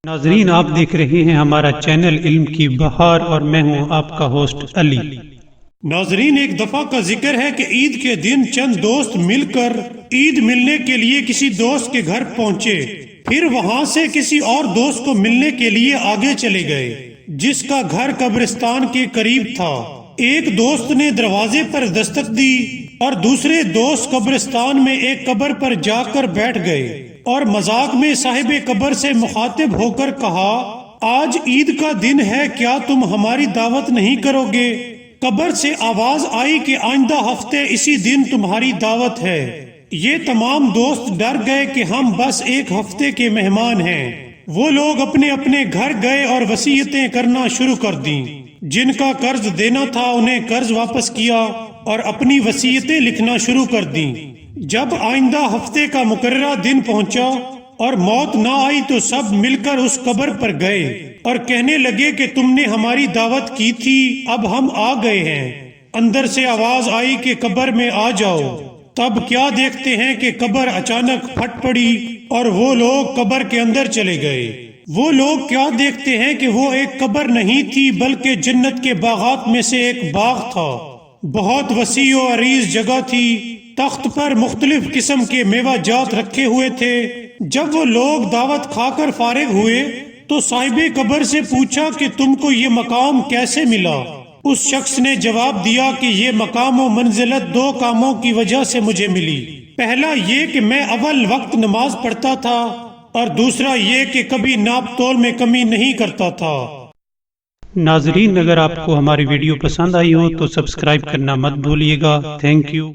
ناظرین، آپ دیکھ رہے ہیں ہمارا چینل علم کی بہار اور میں ہوں آپ کا ہوسٹ علی۔ ناظرین، ایک دفعہ کا ذکر ہے کہ عید کے دن چند دوست مل کر عید ملنے کے لیے کسی دوست کے گھر پہنچے، پھر وہاں سے کسی اور دوست کو ملنے کے لیے آگے چلے گئے جس کا گھر قبرستان کے قریب تھا۔ ایک دوست نے دروازے پر دستک دی اور دوسرے دوست قبرستان میں ایک قبر پر جا کر بیٹھ گئے اور مذاق میں صاحب قبر سے مخاطب ہو کر کہا، آج عید کا دن ہے، کیا تم ہماری دعوت نہیں کرو گے؟ قبر سے آواز آئی کہ آئندہ ہفتے اسی دن تمہاری دعوت ہے۔ یہ تمام دوست ڈر گئے کہ ہم بس ایک ہفتے کے مہمان ہیں۔ وہ لوگ اپنے اپنے گھر گئے اور وصیتیں کرنا شروع کر دیں۔ جن کا قرض دینا تھا انہیں قرض واپس کیا اور اپنی وصیتیں لکھنا شروع کر دیں۔ جب آئندہ ہفتے کا مقررہ دن پہنچا اور موت نہ آئی تو سب مل کر اس قبر پر گئے اور کہنے لگے کہ تم نے ہماری دعوت کی تھی، اب ہم آ گئے ہیں۔ اندر سے آواز آئی کہ قبر میں آ جاؤ۔ تب کیا دیکھتے ہیں کہ قبر اچانک پھٹ پڑی اور وہ لوگ قبر کے اندر چلے گئے۔ وہ لوگ کیا دیکھتے ہیں کہ وہ ایک قبر نہیں تھی بلکہ جنت کے باغات میں سے ایک باغ تھا۔ بہت وسیع و عریض جگہ تھی، تخت پر مختلف قسم کے میوہ جات رکھے ہوئے تھے۔ جب وہ لوگ دعوت کھا کر فارغ ہوئے تو صاحب قبر سے پوچھا کہ تم کو یہ مقام کیسے ملا؟ اس شخص نے جواب دیا کہ یہ مقام و منزلت دو کاموں کی وجہ سے مجھے ملی۔ پہلا یہ کہ میں اول وقت نماز پڑھتا تھا اور دوسرا یہ کہ کبھی ناپ تول میں کمی نہیں کرتا تھا۔ ناظرین، اگر آپ کو ہماری ویڈیو پسند آئی ہو تو سبسکرائب کرنا مت بھولیے گا۔ Thank you.